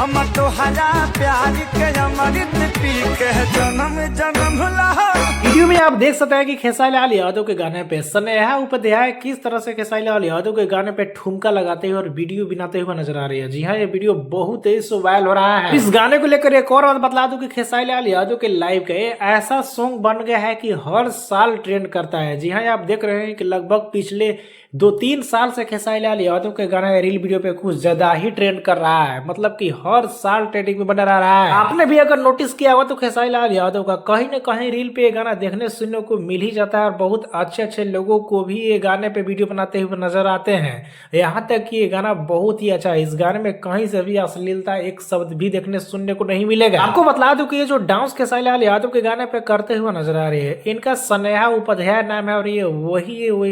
हम तोहरा प्यार के अमृत पी के जन्म जन्म लहा। वीडियो में आप देख सकते हैं कि खेसारी लाल यादव के गाने पे स्नेहा उपाध्याय किस तरह से खेसारी लाल यादव के गाने पे ठुमका लगाते हुए और वीडियो बनाते हुए नजर आ रही है। जी हाँ, ये वीडियो बहुत तेज से वायरल हो रहा है। इस गाने को लेकर एक और बात बता दूं कि खेसारी लाल यादव के लाइव का ऐसा सॉन्ग बन गया है कि हर साल ट्रेंड करता है। जी हाँ, आप देख रहे हैं कि लगभग पिछले 2-3 साल से खेसारी लाल यादव के गाना रील वीडियो पे कुछ ज्यादा ही ट्रेंड कर रहा है। मतलब कि हर साल ट्रेंडिंग में बना रहा है। आपने भी अगर नोटिस किया हुआ तो खेसारी लाल यादव का कहीं न कहीं रील पे ये गाना देखने सुनने को मिल ही जाता है और बहुत अच्छे अच्छे लोगों को भी ये गाने पे वीडियो बनाते हुए नजर आते हैं। यहाँ तक कि ये गाना बहुत ही अच्छा है। इस गाने में कहीं से भी अश्लीलता एक शब्द भी देखने सुनने को नहीं मिलेगा। आपको बता दूं कि ये जो डांस खेसारी लाल यादव के गाने पे करते हुए नजर आ रही है, इनका स्नेहा उपाध्याय नाम है और ये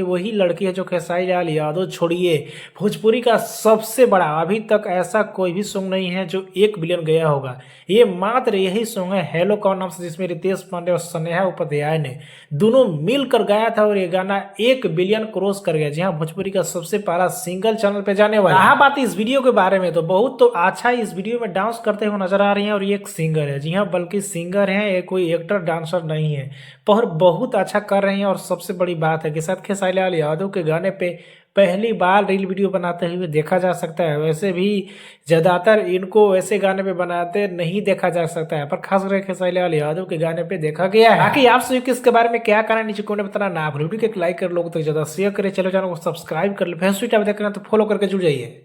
वही लड़की है जो खेसारी लाल यादव छोड़िए भोजपुरी का सबसे बड़ा अभी तक ऐसा कोई भी सॉन्ग नहीं है जो 1 बिलियन गया होगा। ये मात्र यही सॉन्ग है हेलो कौन नाम से, जिसमें रितेश पांडे और स्नेहा उपाध्याय ने दोनों मिलकर गाया था और ये गाना 1 बिलियन क्रॉस कर गया। जी हाँ, भोजपुरी का सबसे पहला सिंगल चैनल पे जाने वाला। रहा बात इस वीडियो के बारे में तो बहुत तो अच्छा इस वीडियो में डांस करते हुए नजर आ रही है और ये एक सिंगर है। जी हाँ, बल्कि सिंगर है, ये कोई एक्टर डांसर नहीं है, पर बहुत अच्छा कर रही है। और सबसे बड़ी बात है कि साथ खेसारी लाल यादव के गाने पे पहली बार रील वीडियो बनाते हुए देखा जा सकता है। वैसे भी ज्यादातर इनको वैसे गाने पे बनाते नहीं देखा जा सकता है, पर खास करके खेसारी लाल यादव के गाने पे देखा गया है। बाकी आप सभी को इसके बारे में क्या कहना है नीचे कमेंट में बताना ना भूलिए। वीडियो को लाइक कर लोगों तक ज्यादा शेयर करें, चलो चैनल को सब्सक्राइब कर ले, फेसबुक पे देखना तो फॉलो करके जुड़ जाइए।